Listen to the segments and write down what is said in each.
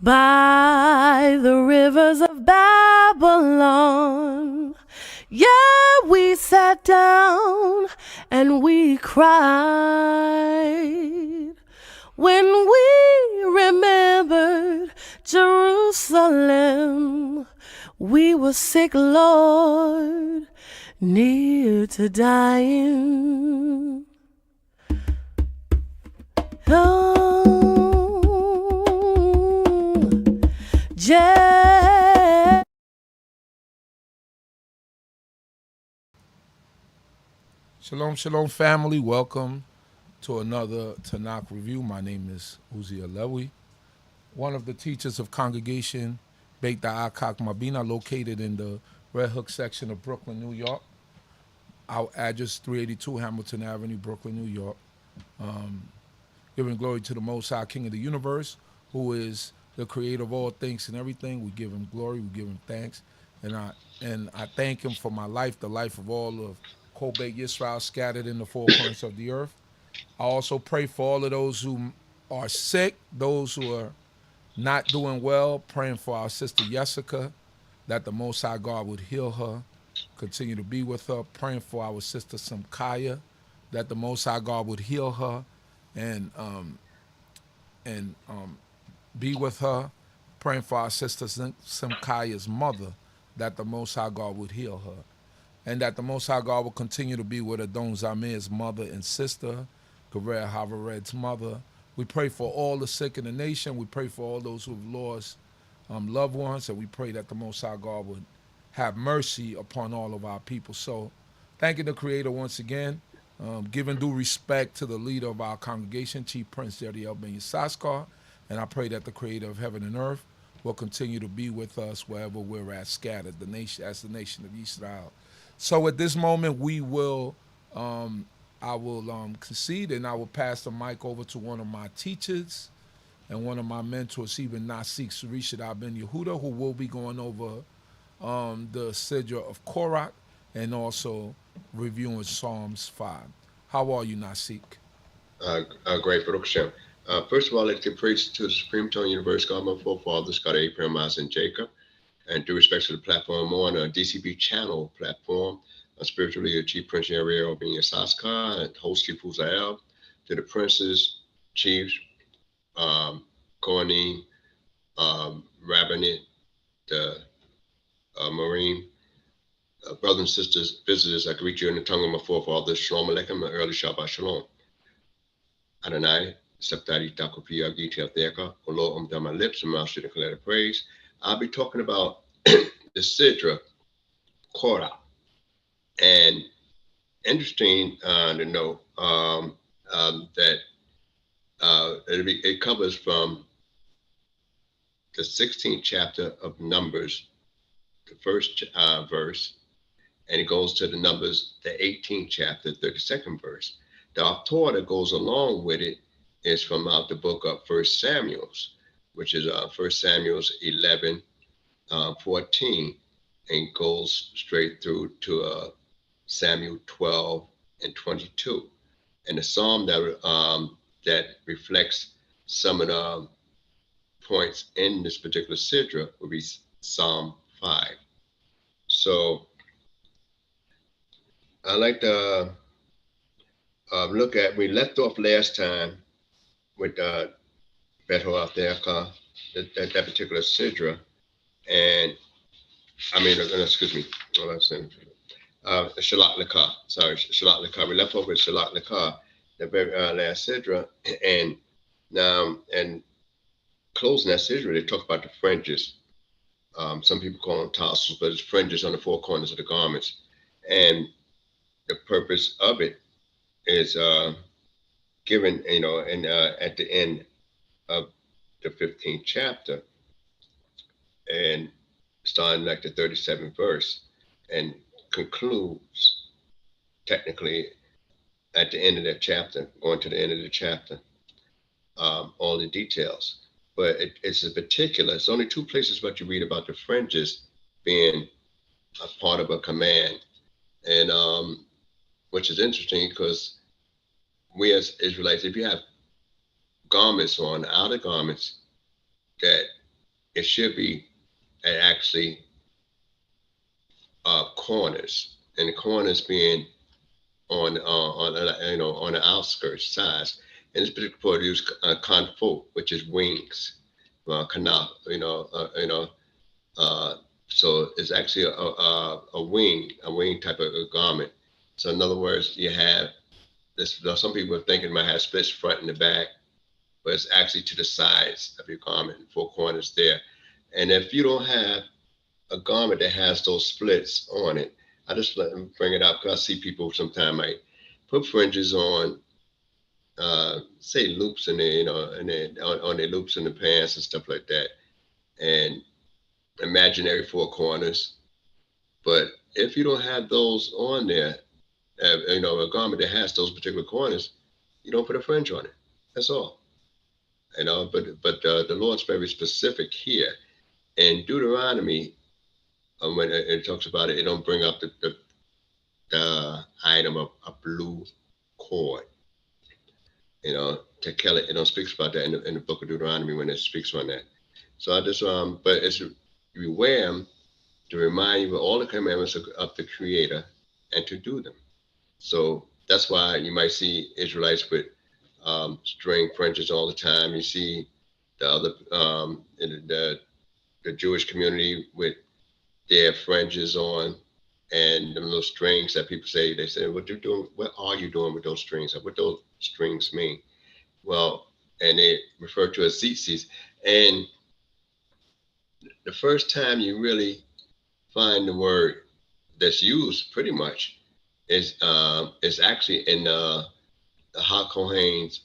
by the rivers of Babylon. Yeah, we sat down and we cried when we remembered Jerusalem. We were sick, Lord, near to dying. Oh, Shalom, shalom, family. Welcome to another Tanakh review. My name is Zurishaddai, one of the teachers of Congregation CHOKMAH BINAH, located in the Red Hook section of Brooklyn, New York. Our address, 382 Hamilton Avenue, Brooklyn, New York. Giving glory to the Most High King of the universe, who is the creator of all things and everything. We give him glory, we give him thanks. And I thank him for my life, the life of all of Yisrael scattered in the four corners of the earth. I also pray for all of those who are sick, those who are not doing well, praying for our sister Jessica, that the Most High God would heal her, continue to be with her, praying for our sister Simkaya, that the Most High God would heal her and be with her, praying for our sister Simkaya's mother, that the Most High God would heal her, and that the Most High God will continue to be with Adon Zamir's mother and sister, Korah Havared's mother. We pray for all the sick in the nation. We pray for all those who have lost loved ones, and we pray that the Most High God would have mercy upon all of our people. So, thanking the Creator once again, giving due respect to the leader of our congregation, Chief Prince Yeriel Ben Yissaskar, and I pray that the Creator of heaven and earth will continue to be with us wherever we're at, scattered, the nation as the nation of Yisrael. So at this moment, I will concede, and I will pass the mic over to one of my teachers and one of my mentors, even Nasik Zurishaddai ben Yehudah, who will be going over the Sidra of Korah and also reviewing Psalms 5. How are you, Nasik? Great, Baruch Hashem. First of all, I'd like to praise to the Supreme Tone Universe, God, my forefathers, God, Abraham, Isaac, and Jacob, and due respect to the platform on a D.C.B. channel platform, spiritual leader, Chief Prince Yeriel Ben Yissaskar, and host Chief Uzael, to the princes, chiefs, Kohanim, Rabbinate, the Marine, brothers and sisters, visitors, I greet you in the tongue of my forefathers. Shalom Aleichem, and early Shabbat Shalom. Adonai, Septari Takopi Agiti Atheka, O Lord, on my lips and mouth should declare the praise. I'll be talking about the Sidra, Korah. And interesting to note that it covers from the 16th chapter of Numbers, the first verse, and it goes to the Numbers, the 18th chapter, 32nd verse. The torah that goes along with it is from out the book of 1 Samuel's, which is 1 Samuel's 11, 14, and goes straight through to Samuel 12 and 22. And the psalm that reflects some of the points in this particular Sidra would be Psalm 5. So I like to look at, we left off last time with Beto Atheka, that particular Sidra, and excuse me, what I'm saying, Shalak Lakah, sorry, Shalak Lakah. We left off with Shalak Lakah, the very last Sidra, and now, and closing that Sidra, they talk about the fringes. Some people call them tassels, but it's fringes on the four corners of the garments. And the purpose of it is given, and at the end of the 15th chapter, and starting like the 37th verse, and concludes technically at the end of that chapter, going to the end of the chapter, all the details. But it's a particular, it's only two places what you read about the fringes being a part of a command. And which is interesting because we as Israelites, if you have garments on, outer garments that it should be actually corners, and the corners being on the outskirts sides. And this particular part use kanfo, which is wings, kanaf, so it's actually a wing type of a garment. So in other words, you have this. Some people are thinking it might have splits front and the back, but it's actually to the sides of your garment, 4 corners there. And if you don't have a garment that has those splits on it, I just let them bring it up because I see people sometimes might put fringes on, say loops in there, and then on their loops in the pants and stuff like that, and imaginary 4 corners. But if you don't have those on there, a garment that has those particular corners, you don't put a fringe on it. That's all. But the Lord's very specific here. In Deuteronomy, when it talks about it, it don't bring up the item of a blue cord. To kill it, it don't speak about that in the book of Deuteronomy when it speaks on that. So I just but it's you wear them to remind you of all the commandments of the Creator and to do them. So that's why you might see Israelites with string fringes all the time. You see the other the Jewish community with their fringes on and them little strings that people say. They say, "What you doing? What are you doing with those strings? What those strings mean?" Well, and they refer to as tzitzis. And the first time you really find the word that's used pretty much is actually in the HaKohen's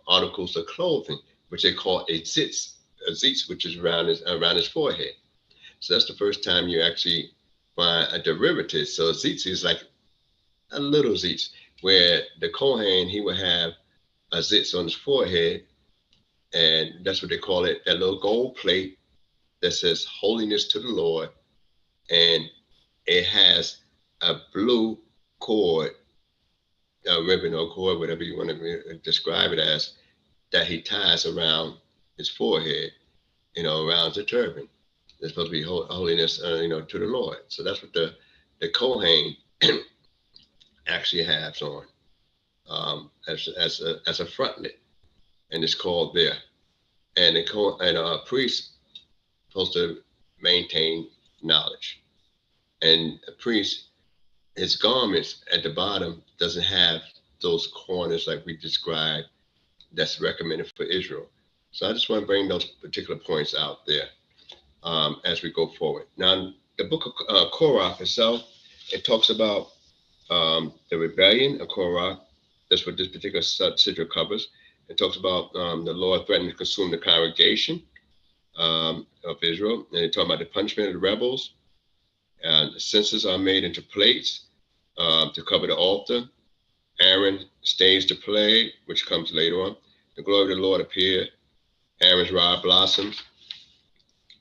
articles of clothing, which they call a tzitz, which is around his forehead. So that's the first time you actually find a derivative. So a tzitz is like a little tzitz, where the Kohen, he would have a tzitz on his forehead, and that's what they call it, that little gold plate that says holiness to the Lord, and it has a blue cord, a ribbon or cord, whatever you want to describe it as, that he ties around his forehead, around the turban. It's supposed to be holiness, to the Lord. So that's what the Kohen actually has on as a frontlet, and it's called there. And a priest supposed to maintain knowledge, and a priest, his garments at the bottom doesn't have those corners like we described. That's recommended for Israel. So I just want to bring those particular points out there as we go forward. Now, the book of Korah itself, it talks about the rebellion of Korah. That's what this particular Sidra covers. It talks about the Lord threatening to consume the congregation of Israel. And it talks about the punishment of the rebels. And the censers are made into plates to cover the altar. Aaron stays the plague, which comes later on. The glory of the Lord appeared. Aaron's rod blossoms.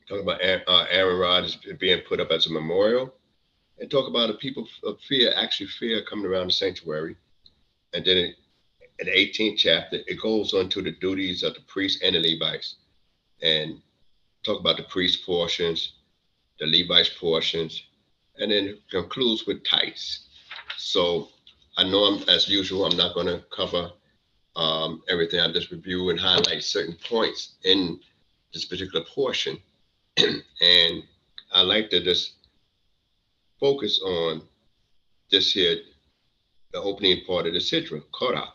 Talk about Aaron's rod is being put up as a memorial. And talk about the people of fear coming around the sanctuary. And then in the 18th chapter, it goes on to the duties of the priests and the Levites. And talk about the priest portions, the Levites portions, and then it concludes with tithes. So I know as usual, I'm not going to cover everything. I just review and highlight certain points in this particular portion. And I like to just focus on this here, the opening part of the Sidra, Korah.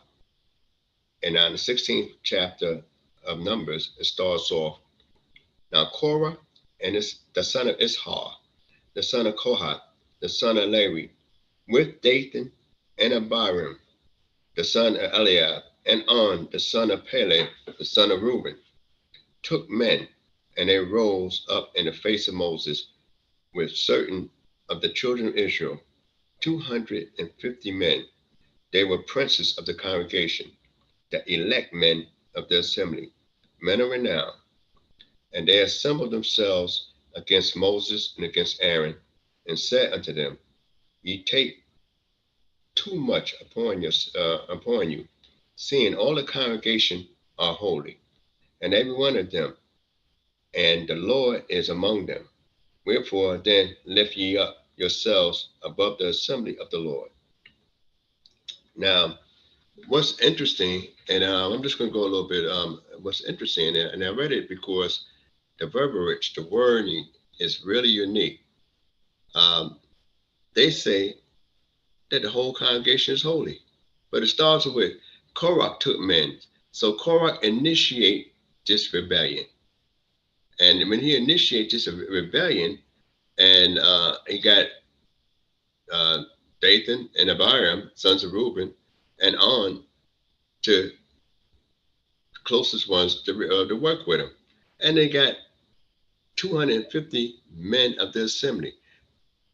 And now in the 16th chapter of Numbers, it starts off, now Korah and the son of Ishar, the son of Kohath, the son of Levi, with Dathan and Abiram, the son of Eliab, and On, the son of Peleg, the son of Reuben, took men, and they rose up in the face of Moses with certain of the children of Israel, 250 men. They were princes of the congregation, the elect men of the assembly, men of renown. And they assembled themselves against Moses and against Aaron, and said unto them, Ye take too much upon you, seeing all the congregation are holy, and every one of them and the Lord is among them. Wherefore then lift ye up yourselves above the assembly of the Lord. Now, what's interesting, and I'm just going to go a little bit, what's interesting, and I read it because the verbiage, the wording is really unique. They say that the whole congregation is holy, but it starts with Korah took men. So Korah initiate this rebellion. And when he initiates this rebellion, and he got Dathan and Abiram, sons of Reuben, and on to the closest ones to work with him. And they got 250 men of the assembly.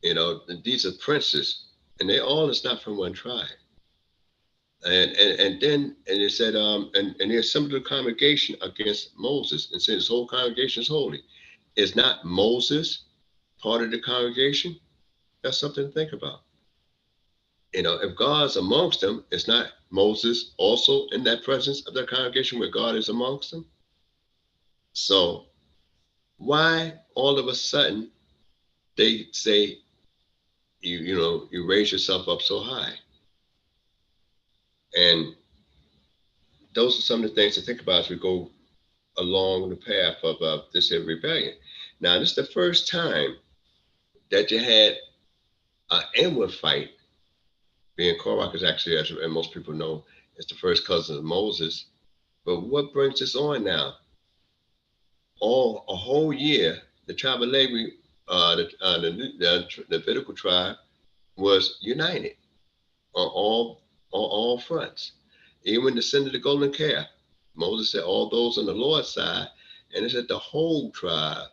You know, these are princes, and they all is not from one tribe. And then it said, and they assembled the congregation against Moses and said, this whole congregation is holy. Is not Moses part of the congregation? That's something to think about. You know, if God's amongst them, is not Moses also in that presence of the congregation where God is amongst them? So why all of a sudden they say, you raise yourself up so high? And those are some of the things to think about as we go along the path of this rebellion. Now, this is the first time that you had an inward fight. Being Korah is actually, as most people know, is the first cousin of Moses. But what brings this on now? A whole year, the tribe of Levi, the Levitical tribe, was united on all fronts. Even the sin of the golden calf, Moses said all those on the Lord's side, and it said the whole tribe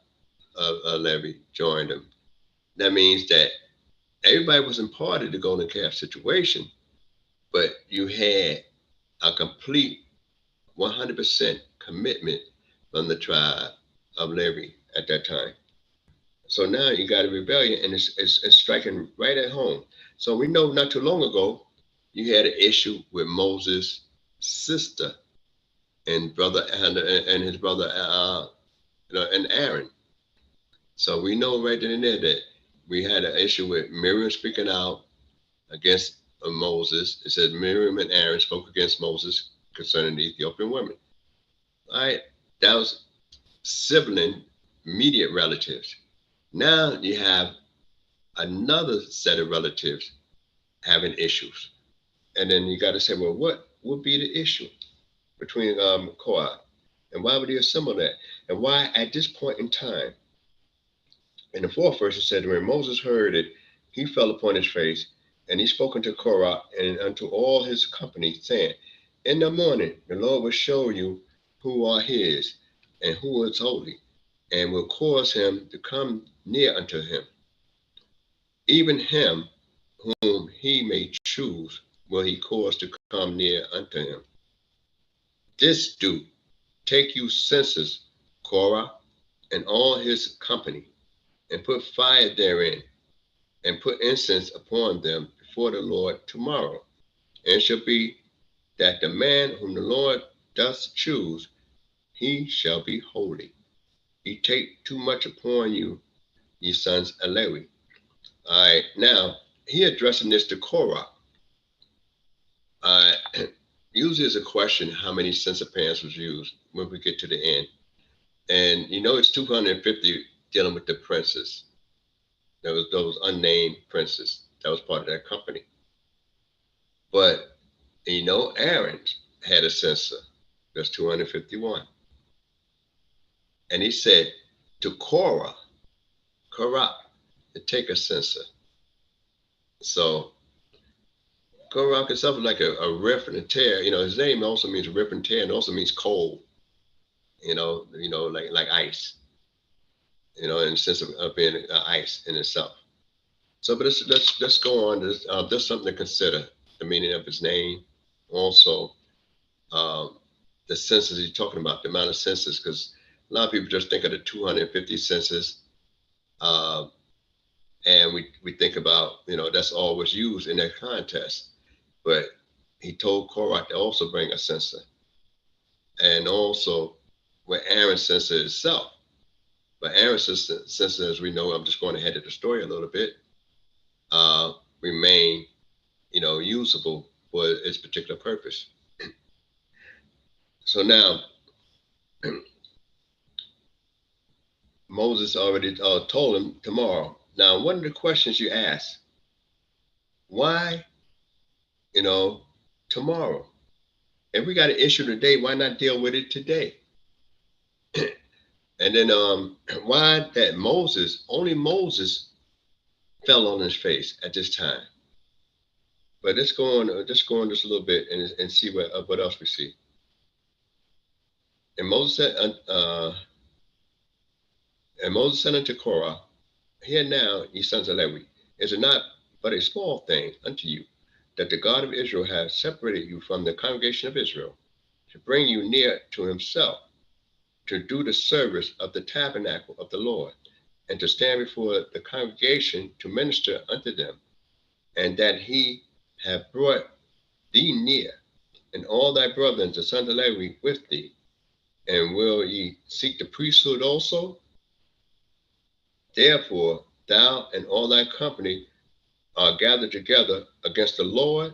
of Levi joined them. That means that everybody was in part of the golden calf situation, but you had a complete 100% commitment from the tribe of Levi at that time. So now you got a rebellion, and it's striking right at home. So we know not too long ago, you had an issue with Moses' sister and brother and his brother and Aaron. So we know right then and there that we had an issue with Miriam speaking out against Moses. It said Miriam and Aaron spoke against Moses concerning the Ethiopian women. All right, that was sibling, immediate relatives. Now you have another set of relatives having issues. And then you got to say, well, what would be the issue between Korah? And why would he assemble that? And why at this point in time? In the 4th verse, it said, when Moses heard it, he fell upon his face, and he spoke unto Korah and unto all his company, saying, in the morning the Lord will show you who are his and who is holy, and will cause him to come near unto him. Even him whom he may choose will he cause to come near unto him. This do, take you census, Korah, and all his company, and put fire therein, and put incense upon them before the Lord tomorrow. And it shall be that the man whom the Lord doth choose, he shall be holy. He take too much upon you, ye sons of Levi. All right, now he addressing this to Korah. Usually it's a question how many censer pans was used when we get to the end. And it's 250 dealing with the princes. There was those unnamed princes. That was part of that company. But, Aaron had a censer. That's 251. And he said to Korah, to take a censer. So Korah itself is like a rip and a tear. His name also means rip and tear, and also means cold. Like ice. In the sense of being ice in itself. So, but let's go on. There's something to consider: the meaning of his name, also the census he's talking about, the amount of census, because a lot of people just think of the 250 census, and we think about that's all was used in that contest. But he told Korah to also bring a censer, and also with Aaron's censer itself. But Aaron's since as we know, I'm just going ahead of the story a little bit, remain, usable for its particular purpose. So now, Moses already told him tomorrow. Now, one of the questions you ask, why, tomorrow? If we got an issue today, why not deal with it today? And then why that only Moses fell on his face at this time. But let's go on just a little bit and see what else we see. And Moses said unto Korah, hear now, ye sons of Levi, is it not but a small thing unto you that the God of Israel hath separated you from the congregation of Israel, to bring you near to himself, to do the service of the tabernacle of the Lord, and to stand before the congregation to minister unto them, and that he have brought thee near, and all thy brethren, the sons of Levi, with thee, and will ye seek the priesthood also? Therefore, thou and all thy company are gathered together against the Lord,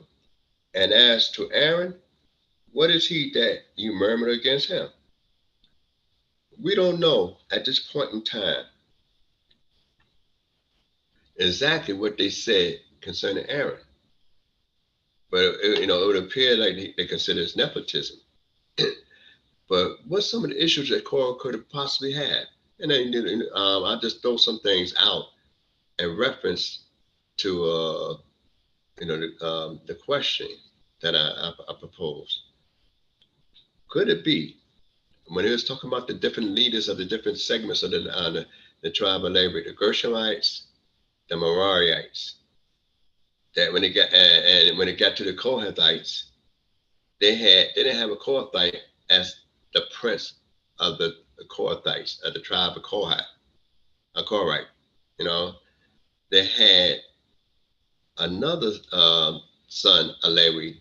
and as to Aaron, what is he that you murmur against him? We don't know at this point in time exactly what they said concerning Aaron. But, it would appear like they consider it nepotism. But what's some of the issues that Korah could have possibly had? And then I'll just throw some things out in reference to, the question that I proposed. Could it be, when he was talking about the different leaders of the different segments of the tribe of Levi, the Gershonites, the Merarites, that when it got to the Kohathites, they didn't have a Kohathite as the prince of the Kohathites, of the tribe of Korah, a Korite. They had another son of Levi,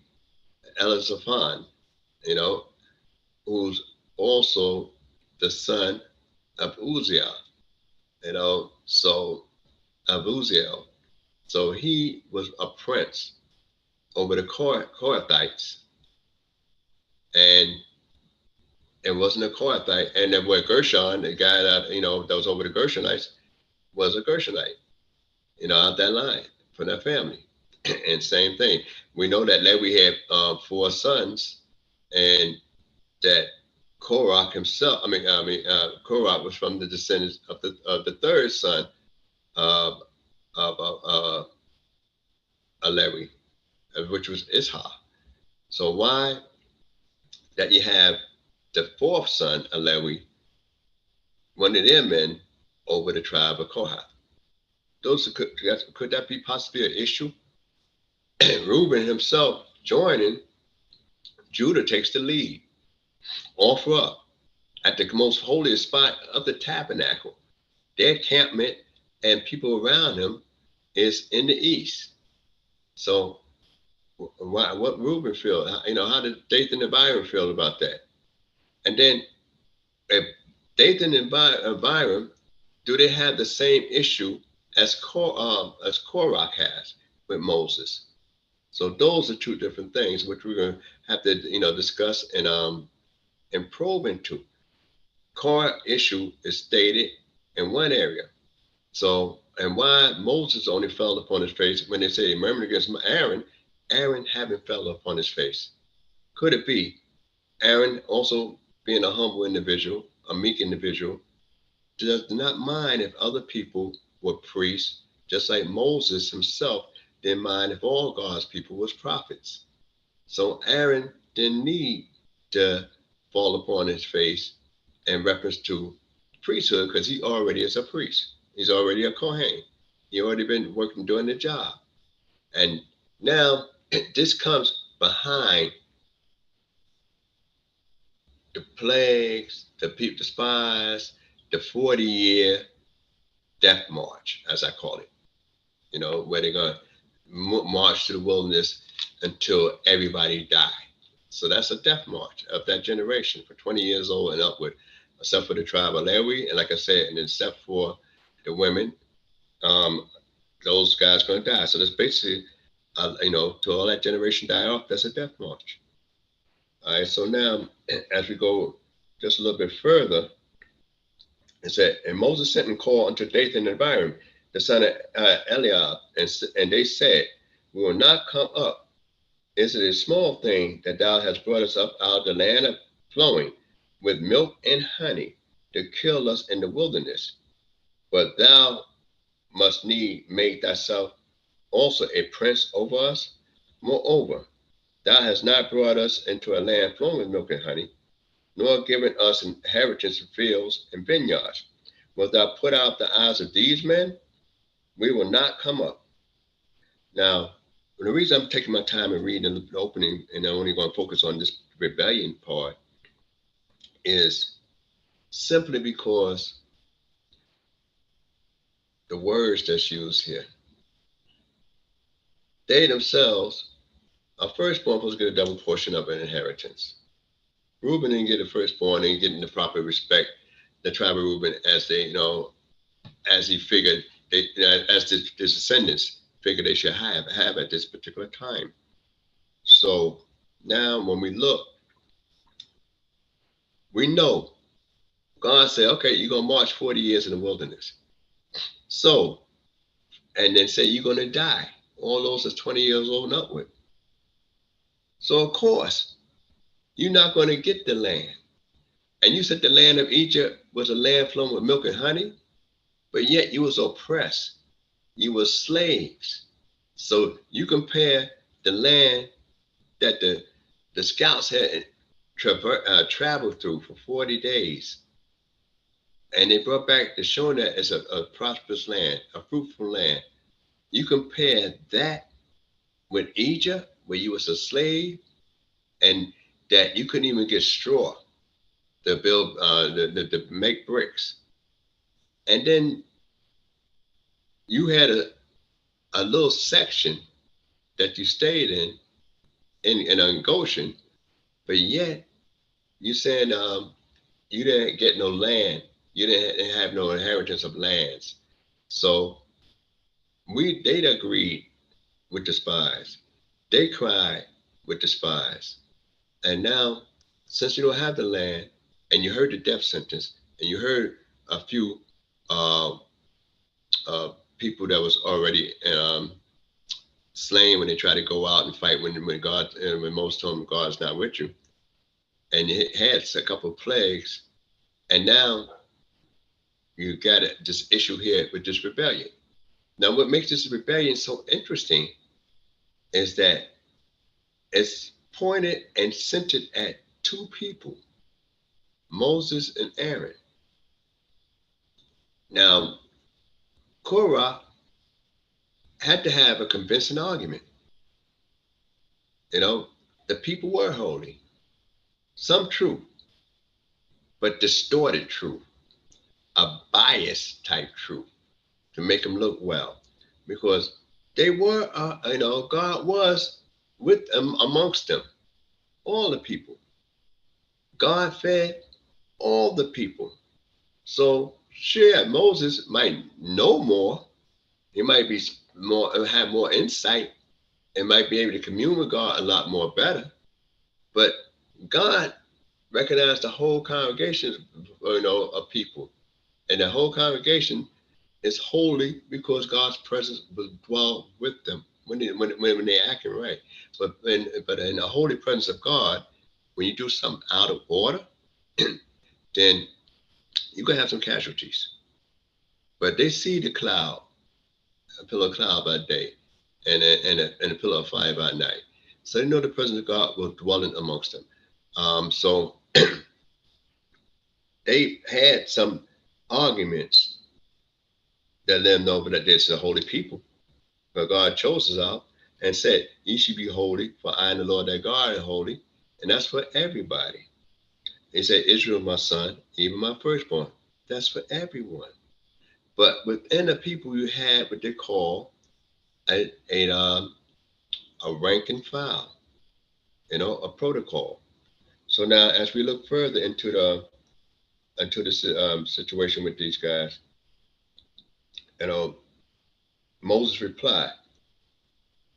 Elizaphan, who's also the son of Uzziel, so of Uzziel. So he was a prince over the Kohathites, and it wasn't a Kohathite. And then where Gershon, the guy that that was over the Gershonites, was a Gershonite, out that line from that family. And same thing, we know that Levi had 4 sons, and that Korah himself, Korah was from the descendants of the third son of Levi, which was Ishah. So why that you have the 4th son of Levi, one of their men, over the tribe of Kohath? Could that be possibly an issue? Reuben himself joining, Judah takes the lead, offer up at the most holiest spot of the tabernacle. Their encampment and people around him is in the east. So what Reuben feel? How did Dathan and Abiram feel about that? And then if Dathan and Abiram, do they have the same issue as Korah has with Moses? So those are 2 different things which we're going to have to discuss and probe into. Korah issue is stated in one area. So, and why Moses only fell upon his face when they say he murmured against Aaron haven't fell upon his face. Could it be Aaron, also being a humble individual, a meek individual, does not mind if other people were priests, just like Moses himself didn't mind if all God's people was prophets. So Aaron didn't need to fall upon his face in reference to priesthood, because he already is a priest. He's already a Kohen. He already been working, doing the job. And now this comes behind the plagues, the spies, the 40-year death march, as I call it, where they're going to march to the wilderness until everybody died. So that's a death march of that generation for 20 years old and upward except for the tribe of Levi, and like I said, and except for the women, those guys going to die. So that's basically, to all that generation die off, that's a death march. All right, so now as we go just a little bit further, it said, and Moses sent and called unto Dathan and Abiram, the son of Eliab, and they said, we will not come up. Is it a small thing that thou hast brought us up out of the land of flowing with milk and honey to kill us in the wilderness? But thou must need make thyself also a prince over us. Moreover, thou hast not brought us into a land flowing with milk and honey, nor given us inheritance in fields and vineyards. Wilt thou put out the eyes of these men? We will not come up. Now, the reason I'm taking my time and reading the opening, and I'm only going to focus on this rebellion part, is simply because the words that's used here. They themselves, a firstborn supposed to get a double portion of an inheritance. Reuben didn't get a firstborn and getting the proper respect, the tribe of Reuben, as they, as he figured, as the descendants figured they should have at this particular time. So now when we look, we know God said, okay, you're going to march 40 years in the wilderness. So, and then say you're going to die. All those that's 20 years old and upward. So of course, you're not going to get the land. And you said the land of Egypt was a land flowing with milk and honey, but yet you was oppressed. You were slaves. So you compare the land that the scouts had traveled through for 40 days. And they brought back to showing that as a prosperous land, a fruitful land. You compare that with Egypt, where you was a slave, and that you couldn't even get straw to build, to make bricks. And then you had a little section that you stayed in Goshen, but yet you saying you didn't get no land. You didn't have no inheritance of lands. So they'd agreed with the spies. They cried with the spies. And now, since you don't have the land, and you heard the death sentence, and you heard a few people that was already slain when they tried to go out and fight when Moses told them God's not with you, and it had a couple of plagues, and now you got this issue here with this rebellion. Now, what makes this rebellion so interesting is that it's pointed and centered at two people, Moses and Aaron. Now, Korah had to have a convincing argument. The people were holy, some true, but distorted truth, a bias type truth to make them look well, because they were, God was with them, amongst them, all the people. God fed all the people. So sure, Moses might know more. He might be have more insight, and might be able to commune with God a lot more better. But God recognized the whole congregation, of people, and the whole congregation is holy because God's presence will dwell with them when they're acting right. But in the holy presence of God, when you do something out of order, then you're gonna have some casualties. But they see the cloud, a pillar of cloud by day, and a pillar of fire by night. So they know the presence of God will dwell in amongst them. So they had some arguments that let them know that this is a holy people. But God chose us out and said, ye should be holy, for I am the Lord thy God is holy. And that's for everybody. He said, Israel, my son, even my firstborn. That's for everyone. But within the people, you had what they call a rank and file, a protocol. So now, as we look further into unto the situation with these guys, Moses replied.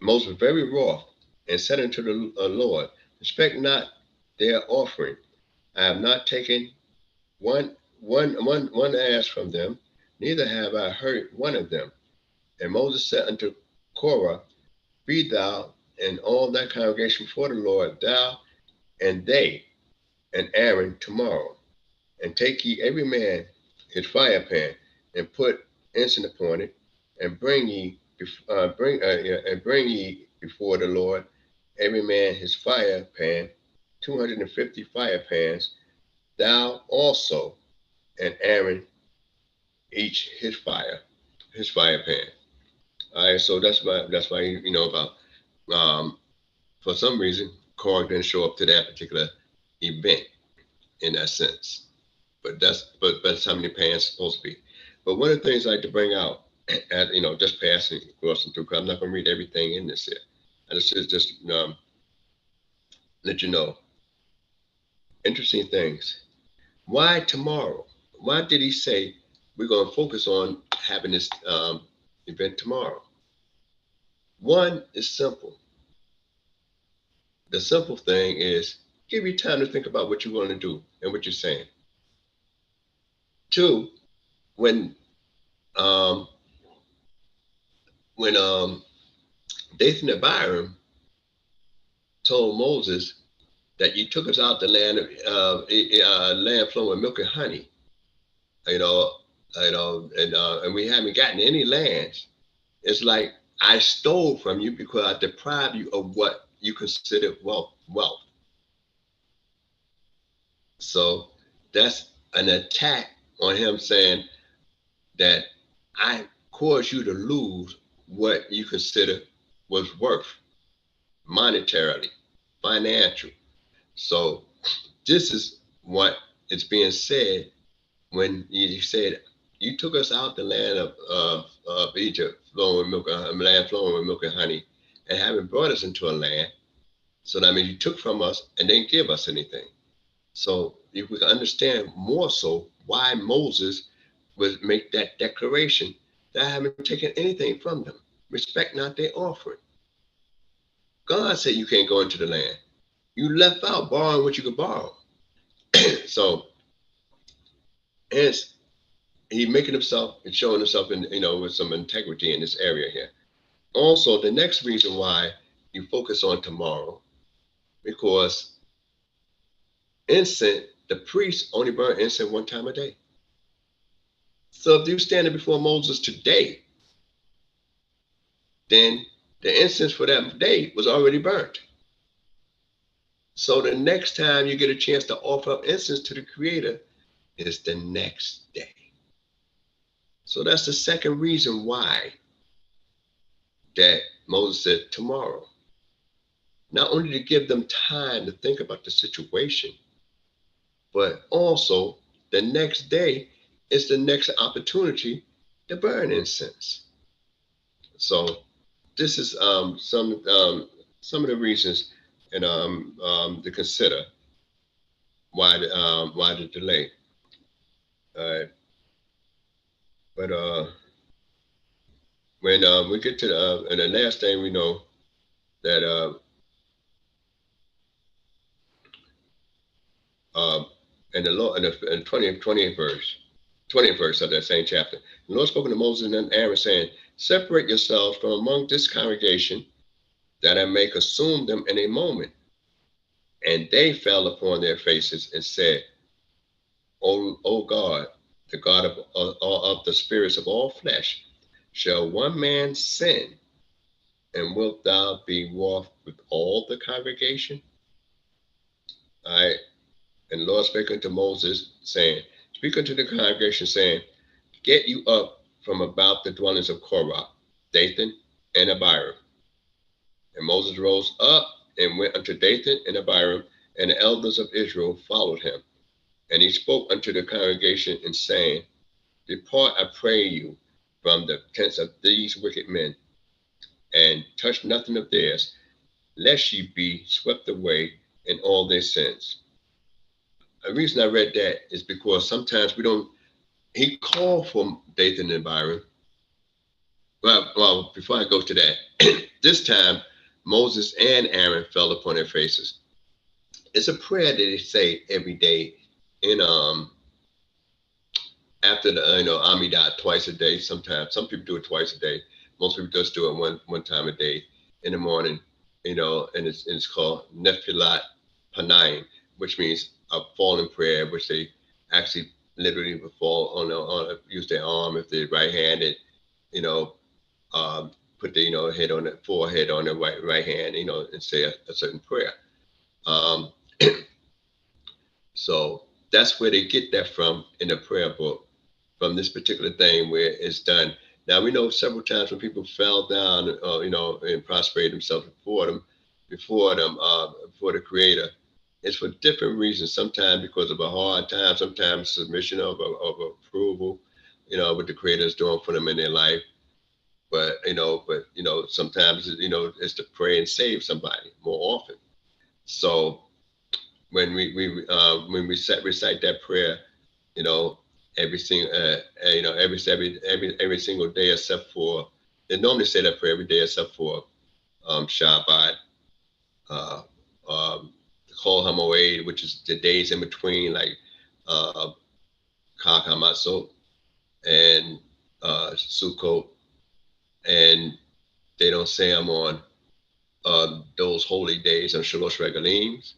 Moses was very wroth and said unto the Lord, respect not their offering. I have not taken one ass from them, neither have I hurt one of them. And Moses said unto Korah, be thou and all that congregation before the Lord, thou and they and Aaron tomorrow, and take ye every man his fire pan, and put incense upon it, and bring ye before the Lord every man his fire pan, 250 fire pans, thou also and Aaron each his fire pan. All right, so that's why about for some reason Korah didn't show up to that particular event in that sense. But that's how many pans supposed to be. But one of the things I like to bring out, at just passing crossing through, because I'm not going to read everything in this here. I just let you know interesting things. Why tomorrow? Why did he say we're going to focus on having this event tomorrow? One is simple. The simple thing is give you time to think about what you want to do and what you're saying. Two, when Dathan and Abiram told Moses that you took us out the land of land flowing with milk and honey, and we haven't gotten any lands. It's like I stole from you because I deprived you of what you consider wealth. So that's an attack on him, saying that I caused you to lose what you consider was worth monetarily, financial. So this is what is being said when he said, you took us out the land of Egypt, land flowing with milk and honey, and haven't brought us into a land. So that means you took from us and didn't give us anything. So if we can understand more so why Moses would make that declaration that I haven't taken anything from them. Respect not their offering. God said you can't go into the land. You left out borrowing what you could borrow. So hence he making himself and showing himself in, with some integrity in this area here. Also, the next reason why you focus on tomorrow, because incense, the priest only burn incense one time a day. So if you're standing before Moses today, then the incense for that day was already burnt. So the next time you get a chance to offer up incense to the Creator is the next day. So that's the second reason why that Moses said tomorrow. Not only to give them time to think about the situation, but also the next day is the next opportunity to burn incense. So this is some of the reasons and to consider why the delay. But when we get to and the last thing we know that in the Lord in the 20th verse of that same chapter, the Lord spoke to Moses and Aaron, saying, separate yourselves from among this congregation, that I may consume them in a moment. And they fell upon their faces and said, O God, the God of the spirits of all flesh, shall one man sin, and wilt thou be wroth with all the congregation? All right. And the Lord spake unto Moses, saying, speak unto the congregation, saying, get you up from about the dwellings of Korah, Dathan, and Abiram. And Moses rose up and went unto Dathan and Abiram, and the elders of Israel followed him. And he spoke unto the congregation, and saying, depart, I pray you, from the tents of these wicked men, and touch nothing of theirs, lest ye be swept away in all their sins. The reason I read that is because sometimes we don't, he called for Dathan and Abiram. Well, before I go to that, this time Moses and Aaron fell upon their faces. It's a prayer that they say every day in after the Amidah twice a day. Sometimes some people do it twice a day. Most people just do it one time a day in the morning. And it's called Nefilat Panayim, which means a falling prayer, which they actually literally would fall on use their arm if they're right-handed, put the head on the forehead on the right hand, and say a certain prayer. So that's where they get that from in the prayer book, from this particular thing where it's done. Now we know several times when people fell down, and prostrated themselves before the Creator. It's for different reasons. Sometimes because of a hard time, sometimes submission of approval, what the Creator is doing for them in their life. But sometimes it's to pray and save somebody more often. So when we recite that prayer, every single day except for, they normally say that prayer every day except for Shabbat, Chol HaMoed, which is the days in between, like Chag HaMatzot and Sukkot, and they don't say them on those holy days on Shalosh Regalims,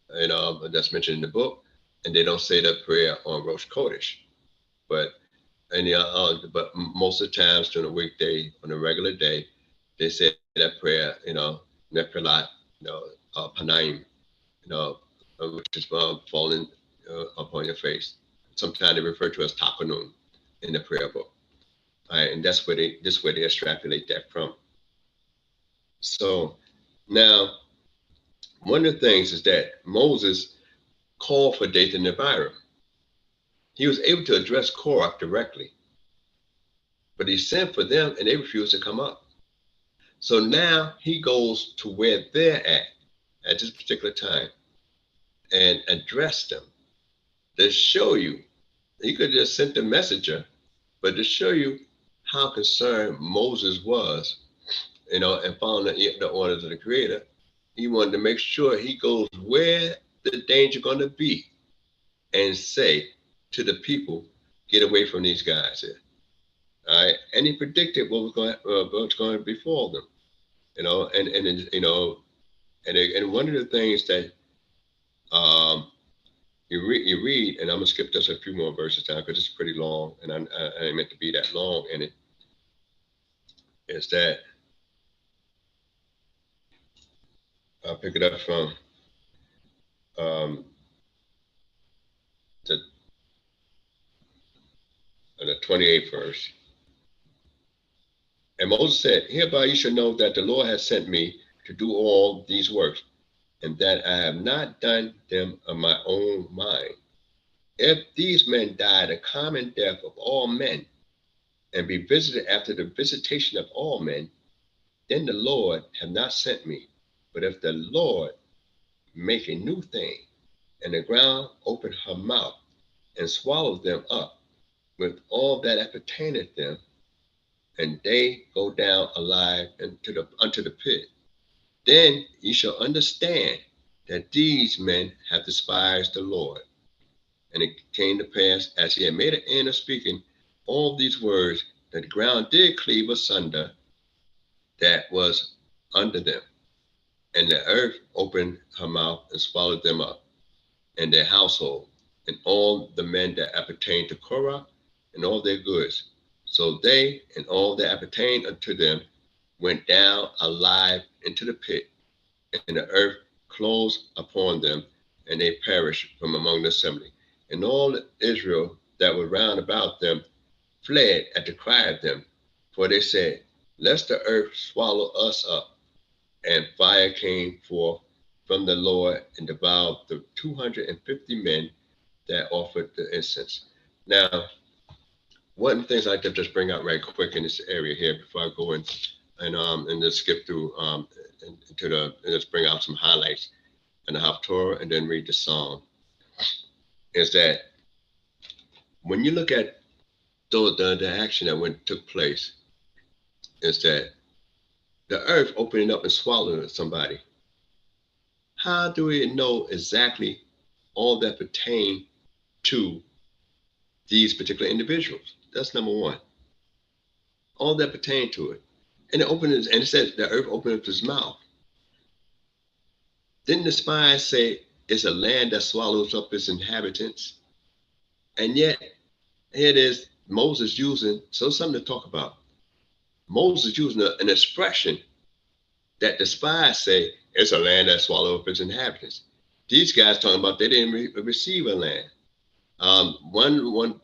and that's mentioned in the book, and they don't say that prayer on Rosh Chodesh. But most of the times during the weekday, on a regular day, they say that prayer, Nefilat, Panayim, which is falling upon your face. Sometimes they refer to as Takanun in the prayer book. All right, and that's where they extrapolate that from. So now, one of the things is that Moses called for Dathan and Abiram. He was able to address Korah directly, but he sent for them and they refused to come up. So now he goes to where they're at this particular time and address them to show you. He could have just sent the messenger, but to show you how concerned Moses was, and following the orders of the Creator. He wanted to make sure he goes where the danger going to be and say to the people, get away from these guys here. All right, and he predicted what was going to befall them, and one of the things that you read, and I'm gonna skip just a few more verses now because it's pretty long, and I ain't meant to be that long in it. Is that I'll pick it up from the 28th verse. And Moses said, hereby you shall know that the Lord has sent me to do all these works, and that I have not done them of my own mind. If these men die the common death of all men, and be visited after the visitation of all men, then the Lord have not sent me. But if the Lord make a new thing, and the ground open her mouth, and swallow them up with all that appertaineth them, and they go down alive unto the pit, then ye shall understand that these men have despised the Lord. And it came to pass, as he had made an end of speaking all these words, that the ground did cleave asunder that was under them, and the earth opened her mouth and swallowed them up, and their household, and all the men that appertained to Korah, and all their goods. So they and all that appertained unto them went down alive into the pit, and the earth closed upon them, and they perished from among the assembly. And all Israel that were round about them fled at the cry of them, for they said, lest the earth swallow us up. And fire came forth from the Lord and devoured the 250 men that offered the incense. Now, one of the things I'd like to just bring out right quick in this area here before I go in and just skip through and just bring out some highlights in the Torah and then read the Psalm. is that when you look at the action that took place, is that the earth opening up and swallowing somebody. How do we know exactly all that pertain to these particular individuals? That's number one. All that pertain to it. And it says the earth opened up his mouth. Didn't the spies say it's a land that swallows up its inhabitants? And yet, here it is, Moses using, so something to talk about. Moses using an expression that the spies say it's a land that swallows up its inhabitants. These guys talking about they didn't receive a land. One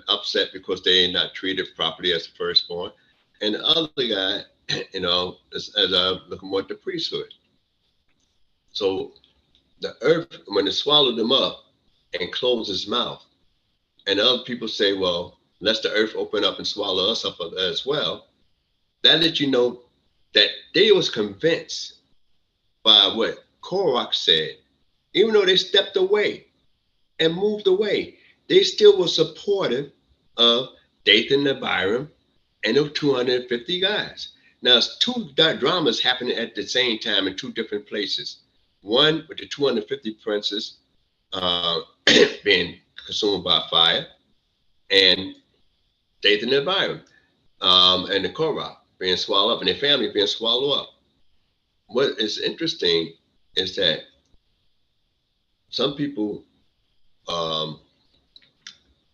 upset because they ain't not treated properly as the firstborn, and the other guy, as looking more at the priesthood. So the earth, when it swallowed them up and closed his mouth, and other people say, well, lest the earth open up and swallow us up as well, that let you know that they was convinced by what Korah said. Even though they stepped away and moved away, they still were supportive of Dathan and Abiram and those 250 guys. Now, it's two dramas happening at the same time in two different places. One with the 250 princes being consumed by fire, and Dathan and Abiram and the Korah being swallowed up, and their family being swallowed up. What is interesting is that some people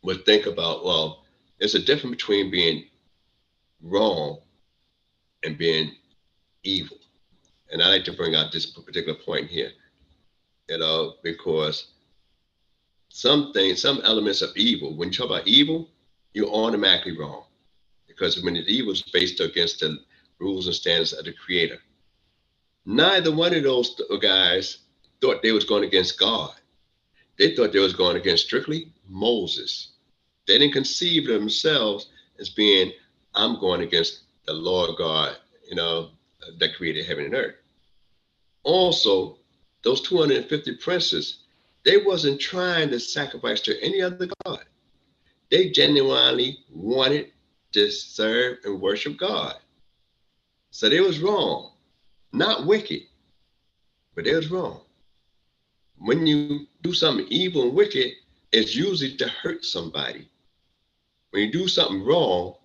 would think about, well, there's a difference between being wrong and being evil. And I like to bring out this particular point here, because some elements of evil, when you talk about evil, you're automatically wrong. Because when the evil is based against the rules and standards of the Creator. Neither one of those guys thought they was going against God. They thought they was going against strictly Moses. They didn't conceive of themselves as being, I'm going against the Lord God, that created heaven and earth. Also, those 250 princes, they wasn't trying to sacrifice to any other god. They genuinely wanted to serve and worship God. So they was wrong. Not wicked, but they was wrong. When you do something evil and wicked, it's usually to hurt somebody. When you do something wrong,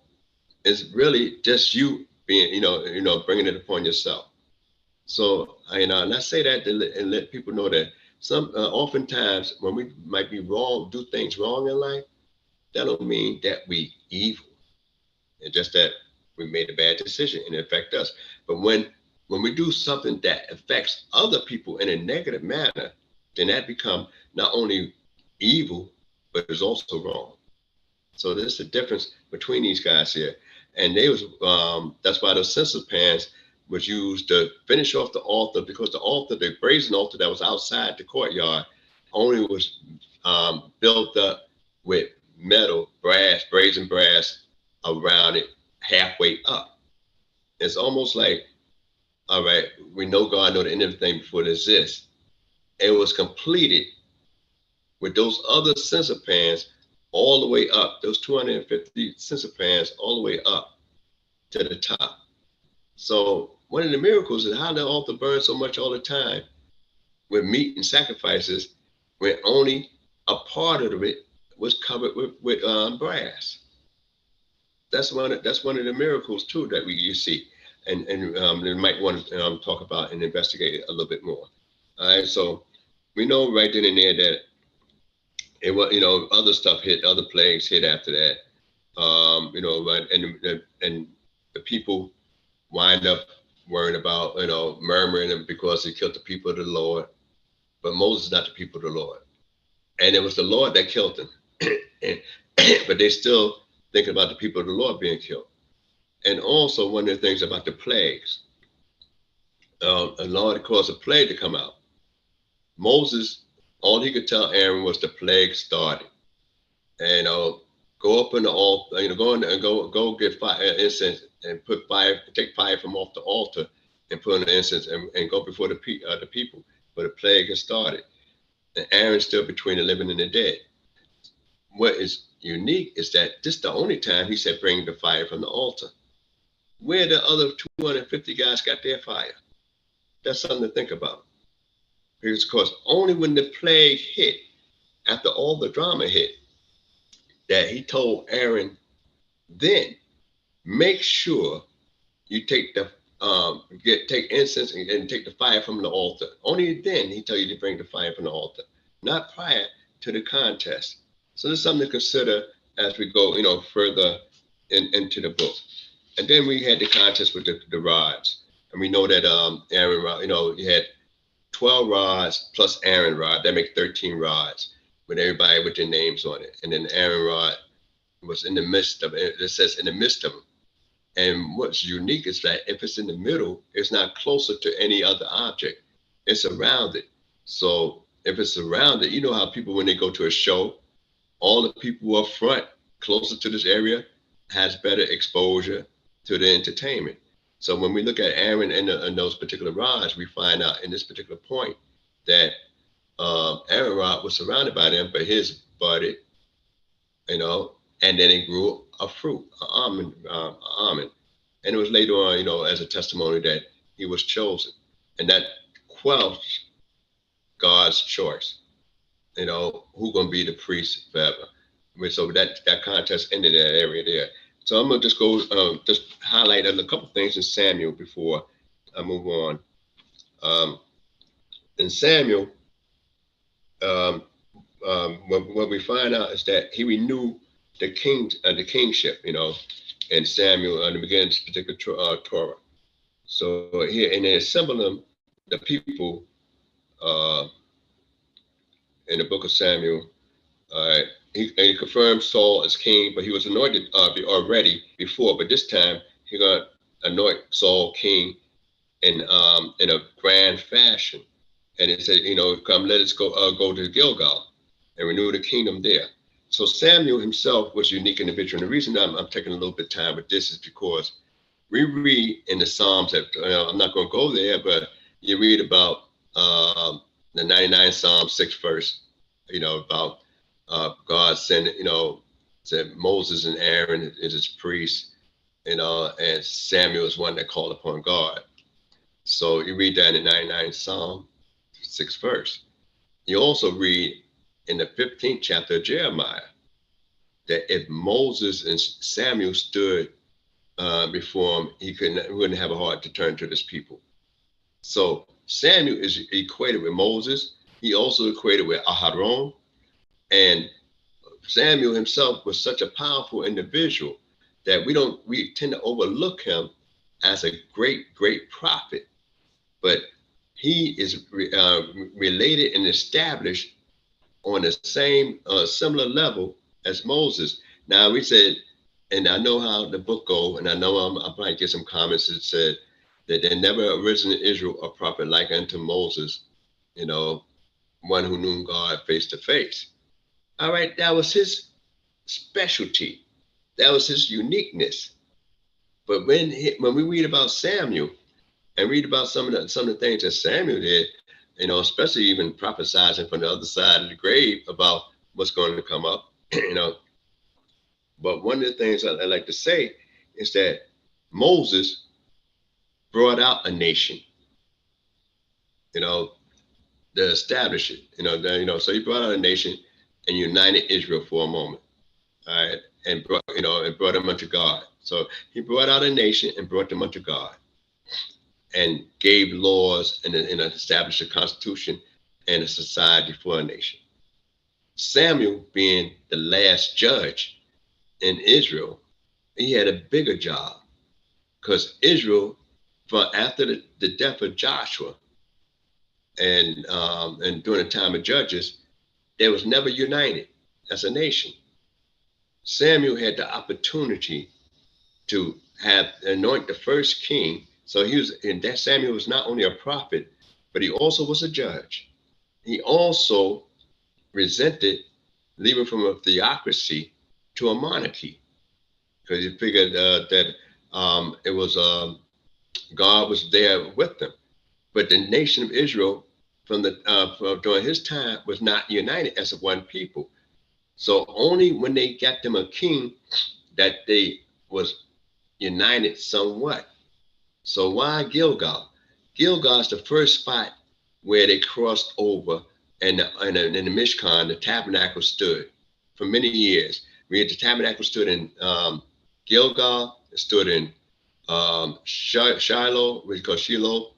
it's really just you being, bringing it upon yourself. So, and I say that to let people know that oftentimes when we might be wrong, do things wrong in life, that don't mean that we evil. It's just that we made a bad decision and it affects us. But when we do something that affects other people in a negative manner, then that becomes not only evil, but it's also wrong. So there's a difference between these guys here. And they was that's why those censer pans was used to finish off the altar, because the brazen altar that was outside the courtyard, only was built up with metal, brazen brass around it halfway up. It's almost like, all right, we know God know the end of everything before it exists. It was completed with those other censer pans all the way up, those 250 censer pans all the way up to the top. So one of the miracles is how the altar burned so much all the time with meat and sacrifices, when only a part of it was covered with brass. That's one of the miracles too that you see, and you might want to talk about and investigate a little bit more. All right, so we know right then and there that it was, other stuff hit, other plagues hit after that, and the people wind up worrying about, murmuring because they killed the people of the Lord, but Moses is not the people of the Lord, and it was the Lord that killed them, but they still thinking about the people of the Lord being killed. And also one of the things about the plagues, the Lord caused a plague to come out. Moses, all he could tell Aaron was the plague started. And go up in the altar, go get fire, incense, and take fire from off the altar and put on the incense and go before the people. But the plague has started. and Aaron stood between the living and the dead. What is unique is that this is the only time he said, bring the fire from the altar. Where the other 250 guys got their fire? That's something to think about. Because, of course, only when the plague hit, after all the drama hit, that he told Aaron, then make sure you take the take incense and take the fire from the altar. Only then he tell you to bring the fire from the altar, not prior to the contest. So there's something to consider as we go, further into the book. And then we had the contest with the rods, and we know that Aaron rod, you had 12 rods plus Aaron rod. That makes 13 rods with everybody with their names on it. And then Aaron rod was in the midst of it. It says in the midst of them. And what's unique is that if it's in the middle, it's not closer to any other object. It's around it. So if it's around it, you know how people, when they go to a show, all the people up front, closer to this area, has better exposure to the entertainment. So when we look at Aaron and those particular rods, we find out in this particular point that Aaron rod was surrounded by them, but his budded, and then it grew a fruit, an almond. And it was later on, as a testimony that he was chosen. And that quells God's choice, who gonna be the priest forever. So that contest ended that area there. So I'm gonna just go, just highlight a couple things in Samuel before I move on. In Samuel, what we find out is that he renewed the kingship, and Samuel in the beginning of this particular Torah. So here, and they assembled them, the people, in the book of Samuel. He confirmed Saul as king, but he was anointed already before. But this time, he gonna anoint Saul king in a grand fashion. And it said, come, let us go to Gilgal and renew the kingdom there. So Samuel himself was a unique individual. And the reason I'm taking a little bit of time with this is because we read in the Psalms that, I'm not going to go there, but you read about the 99 Psalm 6 verse, about God sending, said Moses and Aaron is his priests, and Samuel is one that called upon God. So you read that in the 99 Psalm 6 verse. You also read in the 15th chapter of Jeremiah that if Moses and Samuel stood before him, he wouldn't have a heart to turn to this people. So Samuel is equated with Moses. He also equated with Aharon. And Samuel himself was such a powerful individual that we tend to overlook him as a great, great prophet. But he is related and established on the same similar level as Moses. Now we said, and I know how the book goes, and I know I might get some comments that said that there never arisen in Israel a prophet like unto Moses, one who knew God face to face. All right, that was his specialty. That was his uniqueness. But when we read about Samuel and read about some of the things that Samuel did, especially even prophesizing from the other side of the grave about what's going to come up, But one of the things I like to say is that Moses brought out a nation, to establish it, so he brought out a nation and united Israel for a moment, all right, and brought them unto God. So he brought out a nation and brought them unto God, and gave laws and established a constitution and a society for a nation. Samuel, being the last judge in Israel, he had a bigger job, because Israel, after the death of Joshua and during the time of Judges, they was never united as a nation. Samuel had the opportunity to anoint the first king. So Samuel was not only a prophet, but he also was a judge. He also resented leaving from a theocracy to a monarchy, because he figured that it was God was there with them. But the nation of Israel, during his time was not united as one people. So only when they got them a king that they was united somewhat. So why Gilgal? Gilgal is the first spot where they crossed over, and in the Mishkan, the tabernacle stood for many years. The tabernacle stood in Gilgal, it stood in Shiloh, which is called Shiloh,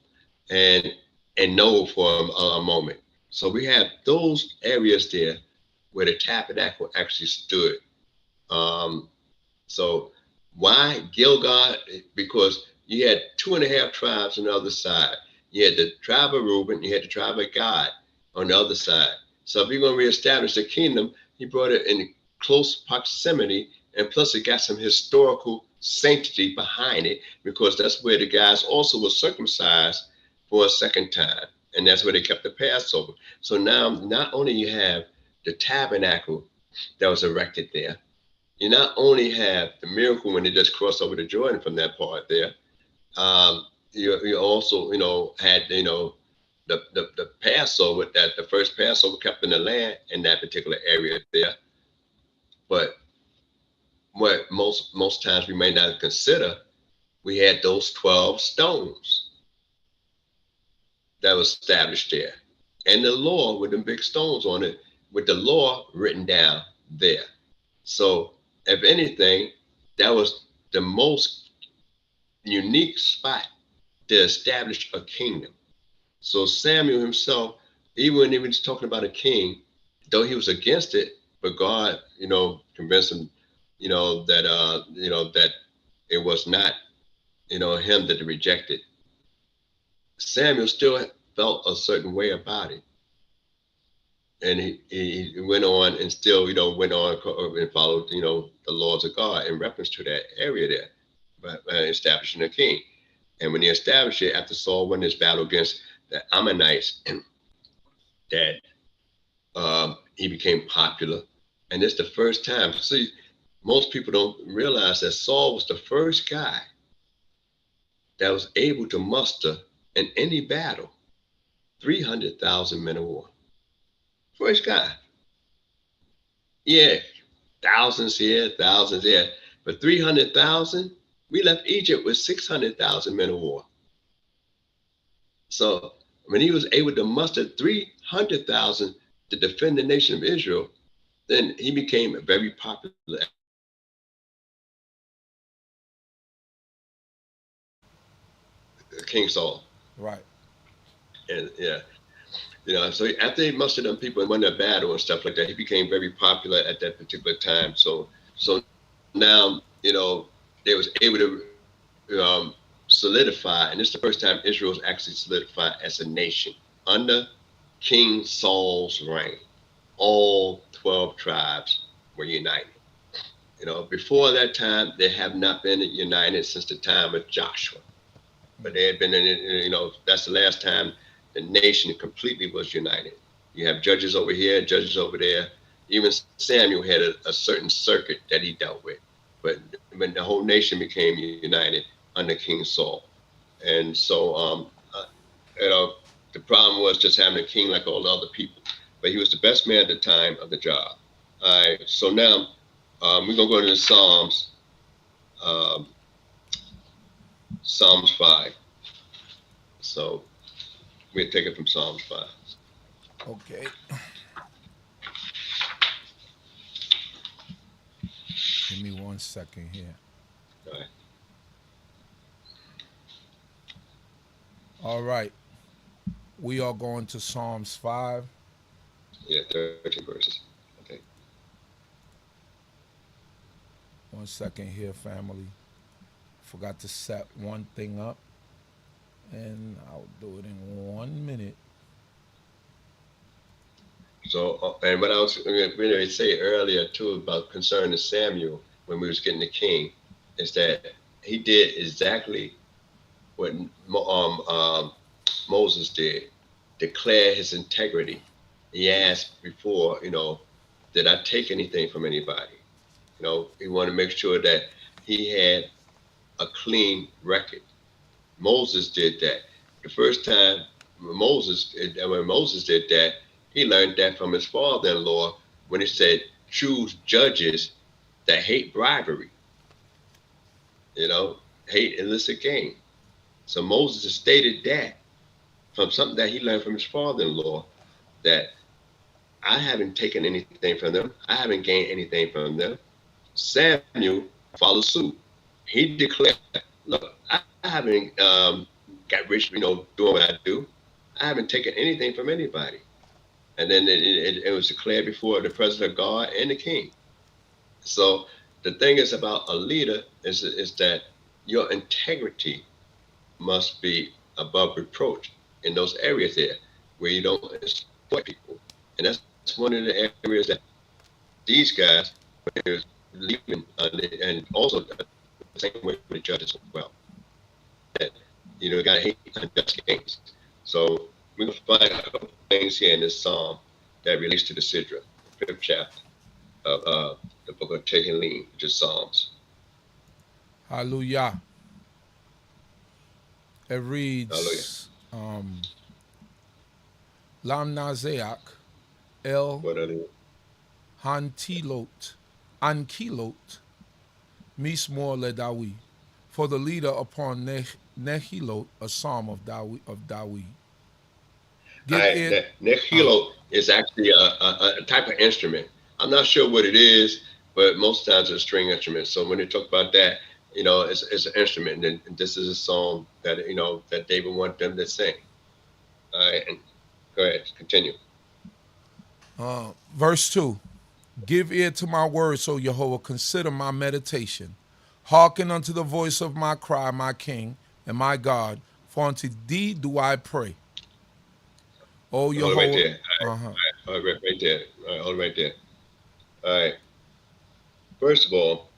and Noah for a moment. So we have those areas there where the tabernacle actually stood. So why Gilgal? Because you had 2.5 tribes on the other side. You had the tribe of Reuben, you had the tribe of Gad on the other side. So if you're going to reestablish the kingdom, he brought it in close proximity, and plus it got some historical sanctity behind it, because that's where the guys also were circumcised for a second time, and that's where they kept the Passover. So now not only you have the tabernacle that was erected there, you not only have the miracle when they just crossed over the Jordan from that part there, you also had the Passover, that the first Passover kept in the land in that particular area there. But what most times we may not consider, we had those 12 stones that was established there, and the law with them big stones on it, with the law written down there. So if anything, that was the most unique spot to establish a kingdom. So Samuel himself, even when he was talking about a king, though he was against it, but God, convinced him, that it was not, him that rejected. Samuel still felt a certain way about it. And he went on and still, went on and followed, the laws of God in reference to that area there, but establishing a king. And when he established it, after Saul won his battle against the Ammonites, that he became popular. And it's the first time. See, most people don't realize that Saul was the first guy that was able to muster in any battle 300,000 men of war. First guy. Yeah, thousands here, but 300,000, we left Egypt with 600,000 men of war. So when he was able to muster 300,000 to defend the nation of Israel, then he became very popular. King Saul. Right. And so after he mustered them people and won their battle and stuff like that, he became very popular at that particular time. So now, they was able to solidify, and this is the first time Israel was actually solidified as a nation under King Saul's reign. All 12 tribes were united. Before that time, they have not been united since the time of Joshua. But they had been that's the last time the nation completely was united. You have judges over here, judges over there. Even Samuel had a certain circuit that he dealt with. But when the whole nation became united under King Saul. And so, the problem was just having a king like all the other people. But he was the best man at the time of the job. All right, so now we're going to go into the Psalms. Psalms 5. So we'll take it from Psalms 5. Okay. Give me 1 second here. All right. All right. We are going to Psalms 5. Yeah, 13 verses. Okay. 1 second here, family. Forgot to set one thing up, and I'll do it in 1 minute. So, and what I was going to say earlier too about concerning Samuel when we was getting the king, is that he did exactly what Moses did, declare his integrity. He asked before, did I take anything from anybody? He wanted to make sure that he had a clean record. Moses did that. The first time Moses, and when Moses did that, he learned that from his father-in-law when he said, choose judges that hate bribery, hate illicit gain. So Moses has stated that from something that he learned from his father-in-law, that I haven't taken anything from them. I haven't gained anything from them. Samuel followed suit. He declared, look, I haven't got rich, doing what I do. I haven't taken anything from anybody. And then it was declared before the president of God and the king. So the thing is about a leader is that your integrity must be above reproach in those areas there where you don't exploit people. And that's one of the areas that these guys are leaving, and also the same way with the judges as well. That, got to hate unjust gains. So we're going to find a couple things here in this psalm that relates to the Sidra, the 5th chapter of the book of Tehillim, which is Psalms. Hallelujah. It reads, Lam Nazeak El Ankilot Mismor Ledawi, for the leader upon Nehilot, a psalm of Dawi. Nehilot is actually a type of instrument. I'm not sure what it is, but most times it's a string instrument. So when they talk about that, it's an instrument, and this is a song that that David wanted them to sing. All right, and go ahead, continue. Verse 2. Give ear to my words, O Yehovah, consider my meditation. Hearken unto the voice of my cry, my King and my God, for unto thee do I pray. O Yehovah. All right there. All right, right there. All right there. All right. First of all,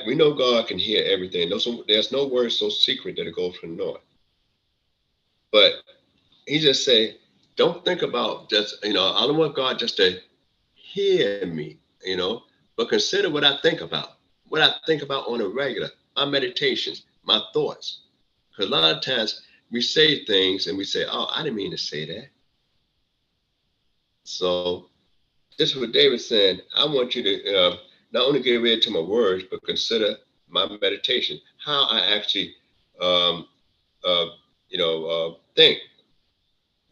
we know God can hear everything. There's no word so secret that it goes from naught. But he just say, don't think about just, I don't want God just to hear me, but consider what I think about on a regular, my meditations, my thoughts. Because a lot of times we say things and we say, oh, I didn't mean to say that. So this is what David's saying. I want you to not only give ear to my words, but consider my meditation, how I actually, think.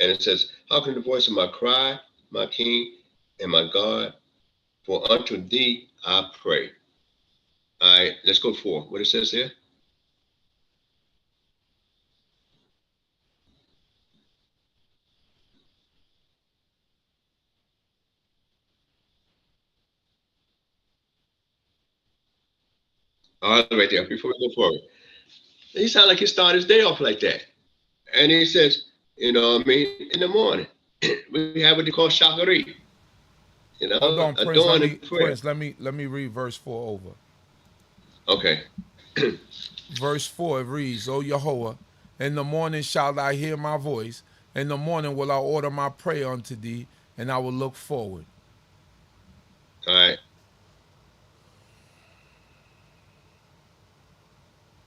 And it says, hearken the voice of my cry, my King and my God, for unto thee I pray. All right, let's go for what it says here. All right, there, before we go forward. He sounds like he started his day off like that. And he says, in the morning, we have what they call shakari. Hold on, Prince, let me read verse 4 over. Okay. Verse 4, it reads, O Yehovah, in the morning shalt thou hear my voice. In the morning will I order my prayer unto thee, and I will look forward. All right.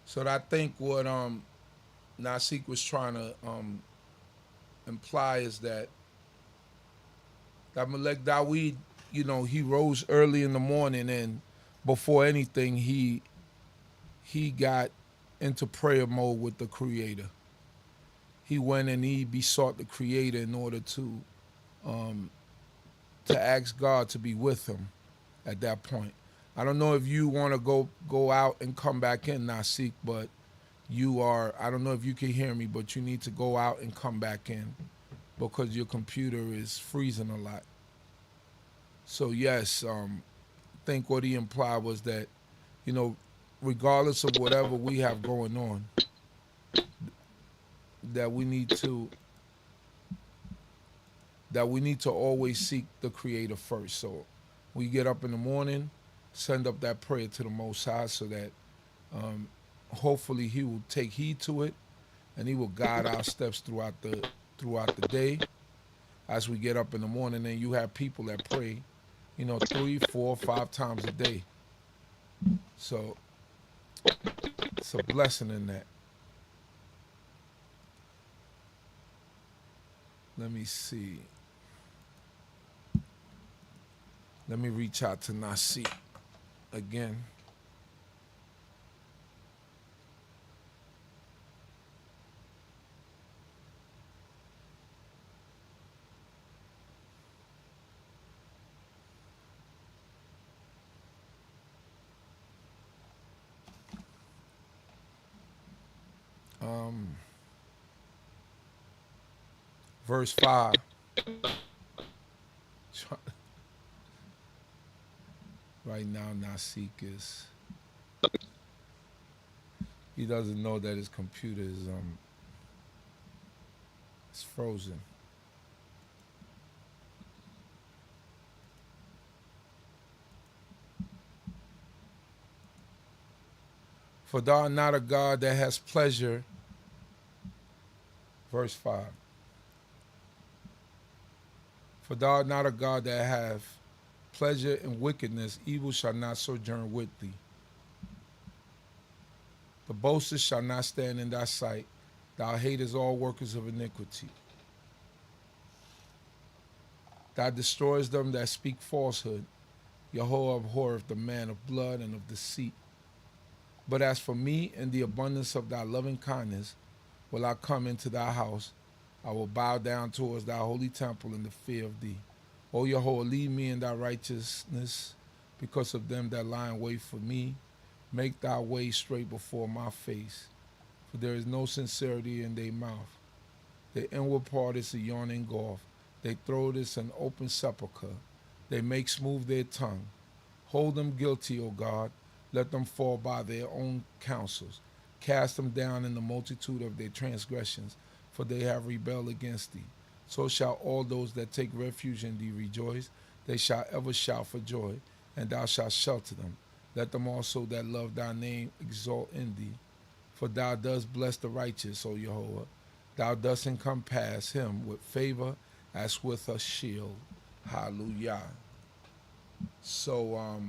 So I think what Nasik was trying to imply is that Melech Dawid, he rose early in the morning, and before anything, he got into prayer mode with the Creator. He went and he besought the Creator in order to ask God to be with him at that point. I don't know if you want to go out and come back in, Nasik, but I don't know if you can hear me, but you need to go out and come back in because your computer is freezing a lot. So yes, I think what he implied was that, regardless of whatever we have going on, that we need to always seek the Creator first. So we get up in the morning, send up that prayer to the Most High so that hopefully he will take heed to it and he will guide our steps throughout the day as we get up in the morning. And you have people that pray, 3, 4, 5 times a day. So it's a blessing in that. Let me see. Let me reach out to Nasik again. Verse 5. Right now, Nasik is, he doesn't know that his computer is frozen. For thou art not a God that has pleasure. Verse 5. For thou art not a God that have pleasure in wickedness, evil shall not sojourn with thee. The boasters shall not stand in thy sight. Thou hatest all workers of iniquity. Thou destroyest them that speak falsehood. Yehovah abhorreth the man of blood and of deceit. But as for me, in the abundance of thy loving kindness, will I come into thy house. I will bow down towards thy holy temple in the fear of thee. O Yehovah, lead me in thy righteousness because of them that lie in wait for me. Make thy way straight before my face, for there is no sincerity in their mouth. Their inward part is a yawning gulf. Their throat is an open sepulchre. They make smooth their tongue. Hold them guilty, O God. Let them fall by their own counsels. Cast them down in the multitude of their transgressions, for they have rebelled against thee. So shall all those that take refuge in thee rejoice. They shall ever shout for joy, and thou shalt shelter them. Let them also that love thy name exalt in thee. For thou dost bless the righteous, O Yehovah. Thou dost encompass him with favor as with a shield. Hallelujah. So, all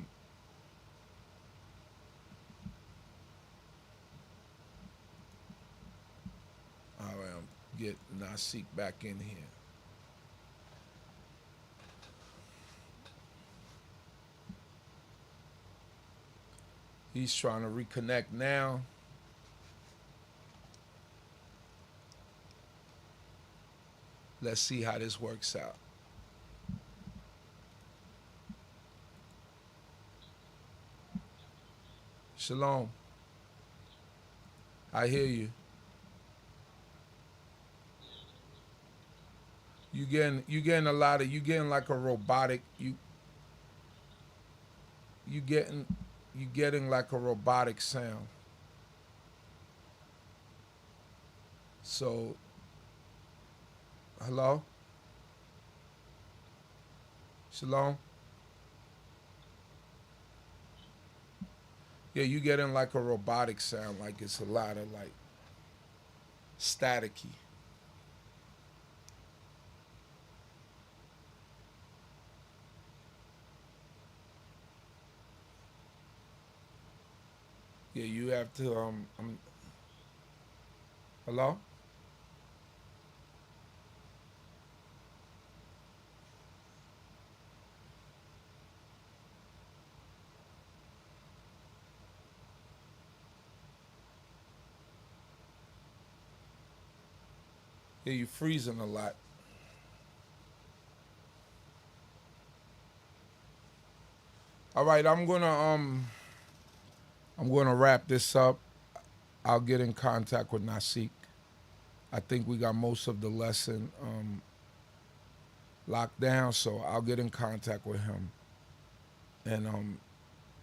right, I'm get Nasik back in here. He's trying to reconnect now. Let's see how this works out. Shalom. I hear you. You getting a lot of, you getting like a robotic, you getting like a robotic sound. So, hello? Shalom? Yeah, you getting like a robotic sound, like it's a lot of like staticky. Yeah, you have to, hello? Yeah, you freezing a lot. All right, I'm gonna wrap this up. I'll get in contact with Nasik. I think we got most of the lesson locked down, so I'll get in contact with him and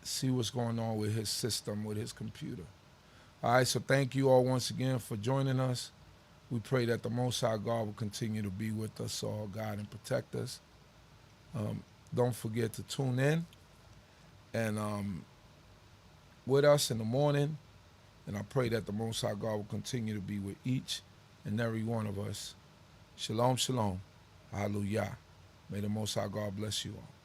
see what's going on with his system, with his computer. All right, so thank you all once again for joining us. We pray that the Most High God will continue to be with us all, guide and protect us. Don't forget to tune in and with us in the morning. And I pray that the Most High God will continue to be with each and every one of us. Shalom, shalom. Hallelujah. May the Most High God bless you all.